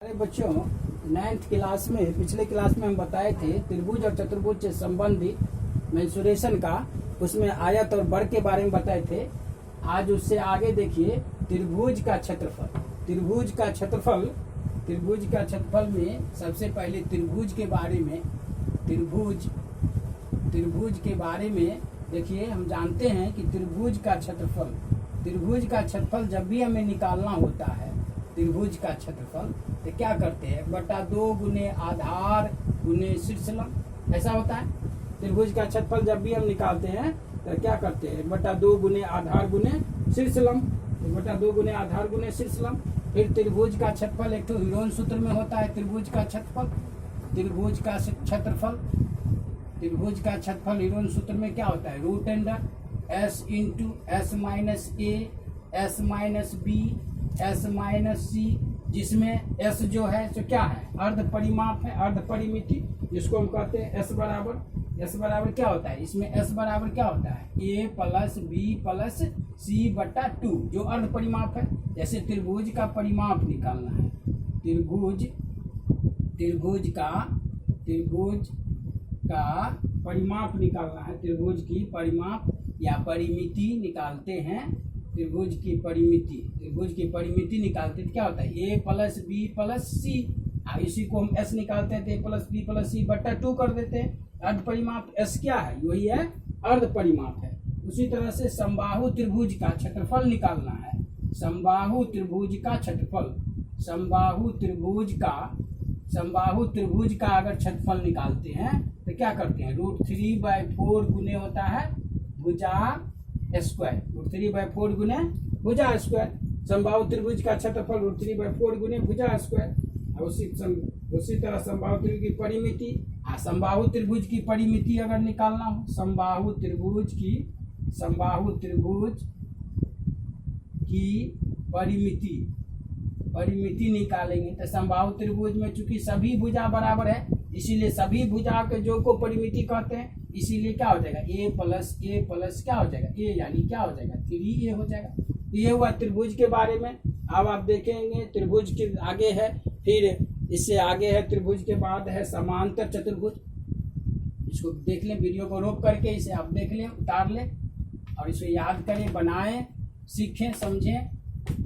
अरे बच्चों, 9th class में पिछले क्लास में हम बताए थे त्रिभुज और चतुर्भुज से संबंधित मेंसुरेशन का, उसमें आयत और वर्ग के बारे में बताए थे। आज उससे आगे देखिए त्रिभुज का क्षेत्रफल। त्रिभुज का क्षेत्रफल में सबसे पहले त्रिभुज के बारे में देखिए, हम जानते हैं कि त्रिभुज का क्षेत्रफल जब भी हमें निकालना होता है त्रिभुज का क्षेत्रफल, तो क्या करते हैं, 1/2 गुने आधार गुने शीर्षलंब, ऐसा होता है। त्रिभुज का क्षेत्रफल जब भी हम निकालते हैं तो क्या करते हैं, 1/2 गुने आधार गुने शीर्षलंब, 1/2 गुने आधार गुने शीर्षलंब। फिर त्रिभुज का क्षेत्रफल एक तो हीरोन सूत्र में होता है। त्रिभुज का क्षेत्रफल हीरोन सूत्र में क्या होता है, root under s into s minus A s minus B s minus C, जिसमें s जो है तो क्या है, अर्ध परिमाप है, अर्ध परिमिति, जिसको हम कहते हैं s बराबर क्या होता है, इसमें s बराबर क्या होता है, a प्लस बी प्लस सी बटा 2, जो अर्ध परिमाप है। जैसे त्रिभुज का परिमाप निकालना है, त्रिभुज का परिमाप निकालना है, त्रिभुज की परिमाप या परिमिति निकालते हैं। त्रिभुज की परिमिति निकालते हैं, क्या होता है, a प्लस बी प्लस सी, इसी को हम s निकालते हैं तो a प्लस बी प्लस सी बटा 2 कर देते हैं। अर्ध परिमाप s क्या है, वही है अर्ध परिमाप है। उसी तरह से समबाहु त्रिभुज का क्षेत्रफल निकालना है। समबाहु त्रिभुज का अगर क्षेत्रफल निकालते हैं तो क्या करते हैं, √3/4 गुने होता है भुजा स्क्वायर, √3/4 गुने भुजा स्क्वायर। समबाहु त्रिभुज का क्षेत्रफल √3/4 गुने भुजा स्क्वायर। उसी तरह समबाहु त्रिभुज की परिमिति, समबाहु त्रिभुज की परिमिति अगर निकालना हो, समबाहु त्रिभुज की परिमिति निकालेंगे तो समबाहु त्रिभुज में चूंकि सभी भुजा बराबर है, इसीलिए सभी भुजा के जो को परिमिति कहते हैं, इसीलिए क्या हो जाएगा, a प्लस क्या हो जाएगा, a यानी क्या हो जाएगा, 3a हो जाएगा। ये हुआ त्रिभुज के बारे में। अब आप देखेंगे त्रिभुज के आगे है, फिर इससे आगे है त्रिभुज के बाद है समांतर चतुर्भुज। इसको देख लें, वीडियो को रोक करके इसे आप देख लें, उतार लें और इसे याद करें, बनाएं, सीखें, समझें।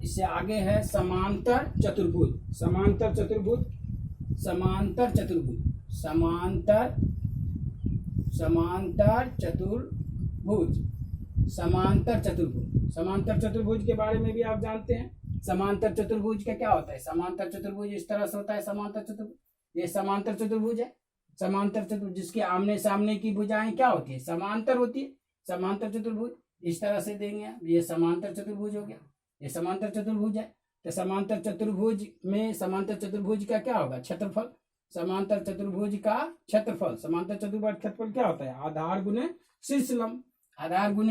इससे आगे है समांतर चतुर्भुज। समांतर चतुर्भुज के बारे में भी आप जानते हैं। समांतर चतुर्भुज का क्या होता है, समांतर चतुर्भुज इस तरह से होता है। समांतर चतुर्भुज, ये समांतर चतुर्भुज है। समांतर चतुर्भुज जिसके आमने सामने की भुजाएं क्या होती है, समांतर होती है। समांतर चतुर्भुज इस तरह से देंगे, ये समांतर चतुर्भुज हो गया, ये समांतर चतुर्भुज है। तो समांतर चतुर्भुज का क्या होगा, क्षेत्रफल। समांतर चतुर्भुज का क्षेत्रफल क्या होता है, आधार गुने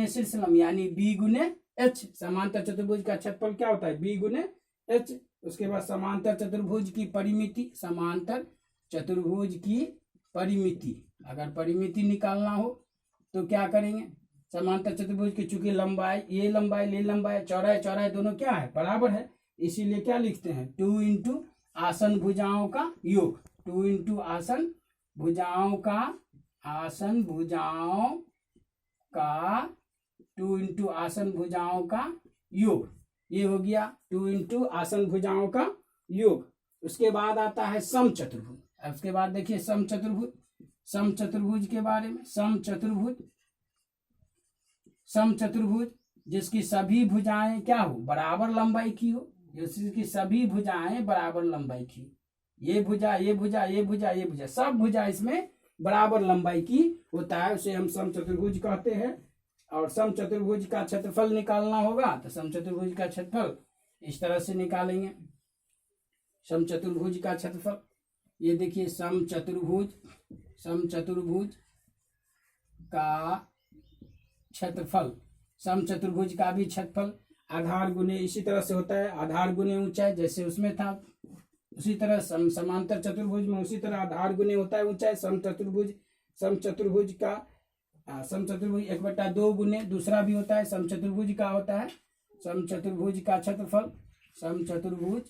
शीर्षलंब, यानी b गुने h। समांतर चतुर्भुज का क्षेत्रफल क्या होता है, b गुने h। उसके बाद समांतर चतुर्भुज की परिमिति, अगर परिमिति निकालना हो तो क्या करेंगे, समांतर चतुर्भुज की चूंकि लंबाई, ये लंबाई चौड़ाई दोनों क्या है, बराबर है, इसीलिए क्या लिखते हैं, 2 इंटू आसन भुजाओं का योग, 2 इंटू आसन भुजाओं का योग, ये हो गया 2 इंटू आसन भुजाओं का योग। उसके बाद आता है समचतुर्भुज। उसके बाद देखिए समचतुर्भुज के बारे में। समचतुर्भुज जिसकी सभी भुजाएं क्या हो, बराबर लंबाई की हो, जिसकी सभी भुजाएं बराबर लंबाई की हो, ये भुजा सब भुजा इसमें बराबर लंबाई की होता है, उसे हम समचतुर्भुज कहते हैं। और समचतुर्भुज का क्षेत्रफल निकालना होगा तो समचतुर्भुज का क्षेत्रफल इस तरह से निकालेंगे। समचतुर्भुज का क्षेत्रफल, ये देखिए समचतुर्भुज का क्षेत्रफल, समचतुर्भुज का भी क्षेत्रफल आधार गुने इसी तरह से होता है, आधार गुने ऊंचाई, जैसे उसमें था उसी तरह समांतर चतुर्भुज में उसी तरह आधार गुने होता है ऊंचाई। समचतुर्भुज 1/2 गुने दूसरा भी होता है, समचतुर्भुज का होता है। समचतुर्भुज का क्षेत्रफल, समचतुर्भुज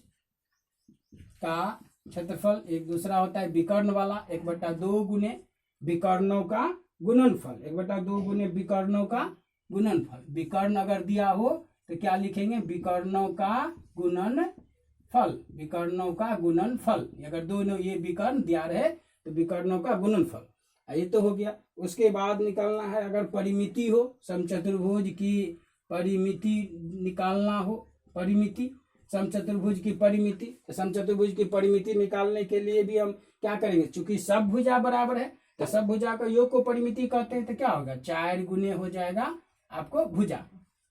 का क्षेत्रफल, एक दूसरा होता है विकर्ण वाला 1/2 गुने विकर्णों का गुणनफल, 1/2 गुने विकर्णों का गुणनफल। विकर्ण अगर दिया हो तो क्या लिखेंगे, विकर्णों का गुणनफल, विकर्णों का गुणनफल। अगर दोनों ये विकर्ण दिया रहे तो विकर्णों का गुणनफल, ये तो हो गया। उसके बाद निकालना है अगर परिमिति हो, समचतुर्भुज की परिमिति निकालना हो, परिमिति समचतुर्भुज की परिमिति, तो समचतुर्भुज की परिमिति निकालने के लिए भी हम क्या करेंगे, चूंकि सब भुजा बराबर है तो सब भुजा का योग को परिमिति कहते हैं, तो क्या होगा 4 गुने हो जाएगा आपको भुजा।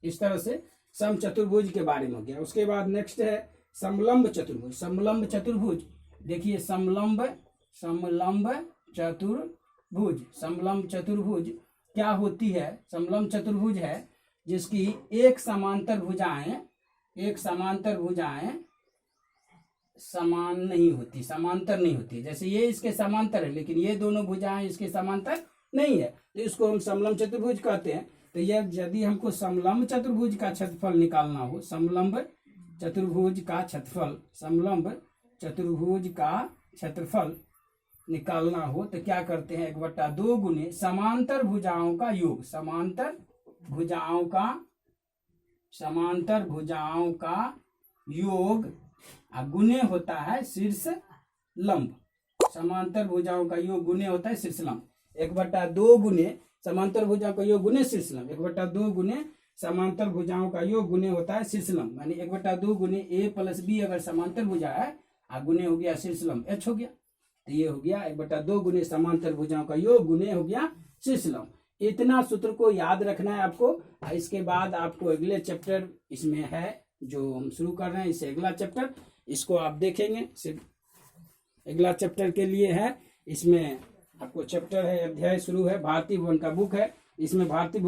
इस तरह से समचतुर्भुज के बारे में हो गया। उसके बाद नेक्स्ट है समलंब चतुर्भुज। समलंब चतुर्भुज देखिए, समलंब चतुर्भुज, समलंब चतुर्भुज क्या होती है, समलंब चतुर्भुज है जिसकी एक समांतर भुजाएं समान नहीं होती, समांतर नहीं होती। जैसे ये इसके समांतर है लेकिन ये दोनों भुजाएं इसके समांतर नहीं है, तो इसको हम समलंब चतुर्भुज कहते हैं। तो यह यदि हमको समलंब चतुर्भुज का क्षेत्रफल निकालना हो, समलंब चतुर्भुज का क्षेत्रफल, समलंब चतुर्भुज का क्षेत्रफल निकालना हो तो क्या करते हैं, 1/2 गुने समांतर भुजाओं का योग, समांतर भुजाओं का योग गुने होता है शीर्ष लंब, समांतर भुजाओं का योग गुने होता है शीर्ष लंब। 1/2 गुने समांतर भुजाओं का योग गुने शीर्ष लंब, 1/2 गुने समांतर भुजाओं का योग गुने होता है शीर्ष लंब, यानी 1/2 गुने a + b अगर समांतर भुजा है गुने हो गया शीर्ष लंब h हो गया। तो ये हो गया 1/2 गुने समांतर भुजाओं का योग गुने हो गया शीर्ष लंब। इतना सूत्र को याद रखना है आपको। इसके बाद आपको अगले चैप्टर इसमें है जो हम शुरू कर रहे हैं, इससे अगला चैप्टर इसको आप देखेंगे, सिर्फ अगला चैप्टर के लिए है। इसमें आपको चैप्टर है, अध्याय शुरू है, भारतीय भवन का बुक है। इसमें भारतीय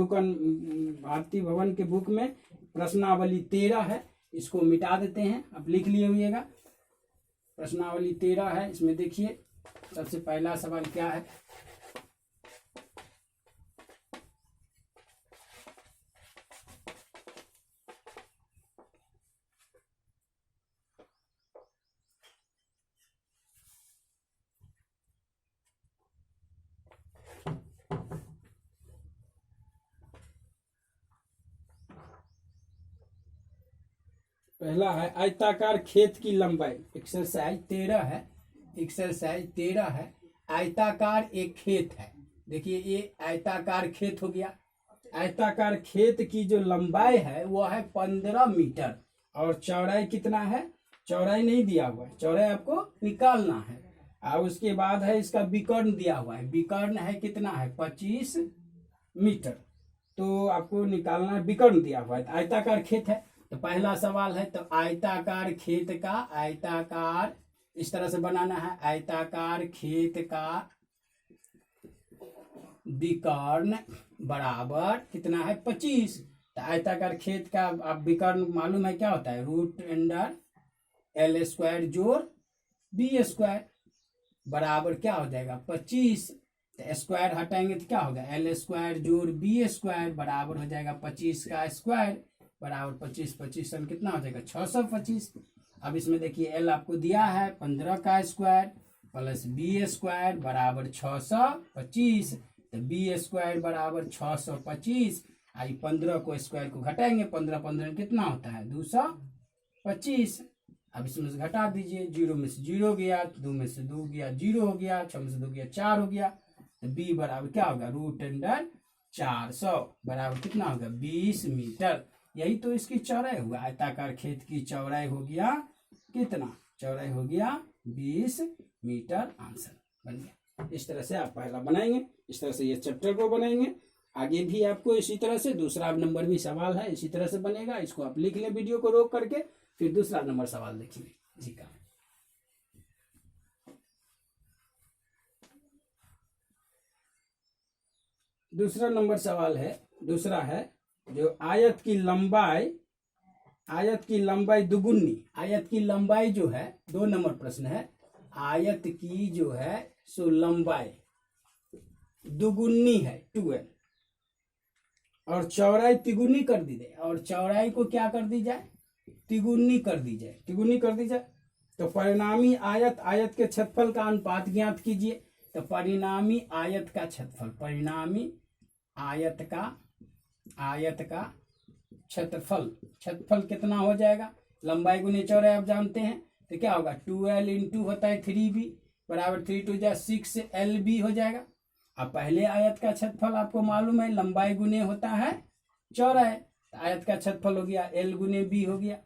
भवन के बुक में प्रश्नावली 13 है, इसको मिटा देते हैं, आप लिख लिए हुएगा। प्रश्नावली 13 है, इसमें देखिए सबसे पहला सवाल क्या है, पहला है आयताकार खेत की लंबाई। एक्सरसाइज 13 है, एक्सरसाइज 13 है। आयताकार एक खेत है, देखिए ये आयताकार खेत हो गया। आयताकार खेत की जो लंबाई है वो है 15 मीटर और चौड़ाई कितना है, चौड़ाई नहीं दिया हुआ है, चौड़ाई आपको निकालना है। और उसके बाद है इसका विकर्ण दिया हुआ है, विकर्ण है कितना है 25 मीटर, तो आपको निकालना है, विकर्ण दिया हुआ है। आयताकार खेत है तो पहला सवाल है, तो आयताकार खेत का, आयताकार इस तरह से बनाना है, आयताकार खेत का विकर्ण बराबर कितना है 25। तो आयताकार खेत का आप विकर्ण मालूम है क्या होता है, √L² जोड़ B² बराबर क्या हो जाएगा 25। तो स्क्वायर हटाएंगे तो क्या होगा, L² जोड़ B² बराबर हो जाएगा 25 का स्क्वायर बराबर 25, 25 कितना हो जाएगा 625। अब इसमें देखिए L आपको दिया है 15 का स्क्वायर प्लस B² बराबर 625, तो B² बराबर 625। आई 15 को स्क्वायर को घटाएंगे, 15 कितना होता है 225। अब इसमें से घटा दीजिए, 0 में से 0 गया, 2 में से 2 गया 0 हो गया, 6 में से 2 गया 4 हो गया। तो B बराबर क्या होगा √400 बराबर कितना होगा 20 मीटर। यही तो इसकी चौड़ाई हुआ, आयताकार खेत की चौड़ाई हो गया कितना, चौड़ाई हो गया 20 मीटर। आंसर बन गया। इस तरह से आप पहला बनाएंगे, इस तरह से ये चैप्टर को बनाएंगे। आगे भी आपको इसी तरह से दूसरा नंबर भी सवाल है, इसी तरह से बनेगा। इसको आप लिख लें वीडियो को रोक करके, फिर दूसरा नंबर सवाल देखेंगे जी का। दूसरा नंबर सवाल है, दूसरा है जो आयत की लंबाई दुगुनी, आयत की लंबाई जो है 2 नंबर प्रश्न है, आयत की जो है सो लंबाई दुगुनी है 12 और चौड़ाई तिगुनी कर दी जाए, और चौड़ाई को क्या कर दी जाए तिगुनी कर दी जाए, तिगुनी कर दी जाए। तो परिणामी आयत, आयत के क्षेत्रफल का अनुपात ज्ञात कीजिए। तो परिणामी आयत का क्षेत्रफल, परिणामी आयत का क्षेत्रफल, क्षेत्रफल कितना हो जाएगा, लंबाई गुने चौड़ाई आप जानते हैं। तो क्या होगा 2l इंटू होता है 3b बराबर 3 2 जा 6lb हो जाएगा। अब पहले आयत का क्षेत्रफल आपको मालूम है लंबाई गुने होता है चौड़ाई, तो आयत का क्षेत्रफल हो गया l गुने b हो गया।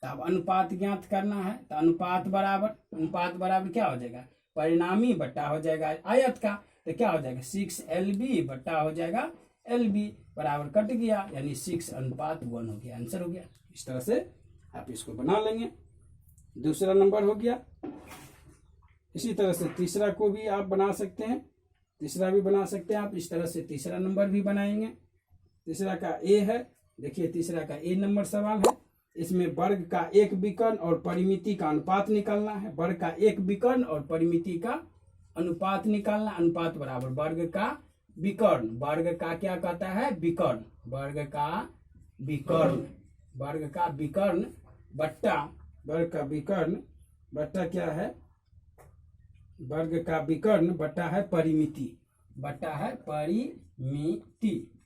तो अब अनुपात ज्ञात करना है, तो अनुपात बराबर क्या हो जाएगा, परिणामी बट्टा हो जाएगा आयत का, तो क्या हो जाएगा 6lb बट्टा हो जाएगा lb बराबर कट गया, यानी 6:1 हो गया, आंसर हो गया। इस तरह से आप इसको बना लेंगे। दूसरा नंबर हो गया। इसी तरह से तीसरा को भी आप बना सकते हैं, तीसरा भी बना सकते हैं आप। इस तरह से तीसरा नंबर भी बनाएंगे। तीसरा का ए है, देखिए तीसरा का ए नंबर सवाल है। इसमें वर्ग का एक विकर्ण और परिमिति का अनुपात निकालना है। वर्ग का एक विकर्ण और परिमिति का अनुपात निकालना। अनुपात बराबर वर्ग का विकर्ण, वर्ग का क्या कहता है विकर्ण, वर्ग का विकर्ण बट्टा, वर्ग का विकर्ण बट्टा क्या है, वर्ग का विकर्ण बट्टा है परिमिति,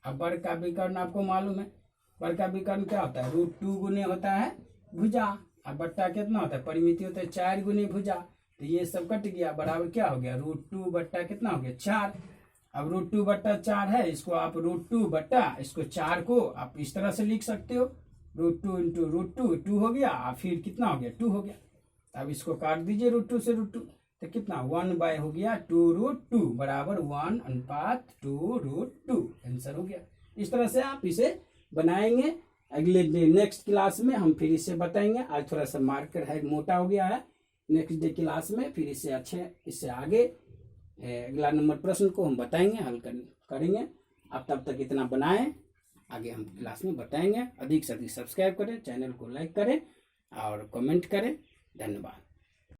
अब वर्ग का विकर्ण आपको मालूम है, वर्ग का विकर्ण क्या होता है √2 गुने होता है भुजा, अब बट्टा कितना होता है परिमिति होता है 4 गुने भुजा। तो ये सब कट गया, बराबर क्या हो गया √2 बट्टा कितना हो गया 4। अब √2 बट्टा 4 है, इसको आप √2 बट्टा इसको 4 को आप इस तरह से लिख सकते हो, √2 इंटू √2 2 हो गया, फिर कितना हो गया 2 हो गया। अब इसको काट दीजिए √2 से √2, तो कितना 1 हो गया 2√2 बराबर 1:2√2, आंसर हो गया। इस तरह से आप इसे बनाएंगे। अगले नेक्स्ट क्लास में हम फिर इसे बताएंगे। आज थोड़ा सा मार्कर है मोटा हो गया है, नेक्स्ट डे क्लास में फिर इससे आगे अगला नंबर प्रश्न को हम बताएंगे, हल करेंगे। आप तब तक इतना बनाएं, आगे हम क्लास में बताएंगे। अधिक से अधिक सब्सक्राइब करें, चैनल को लाइक करें और कमेंट करें। धन्यवाद।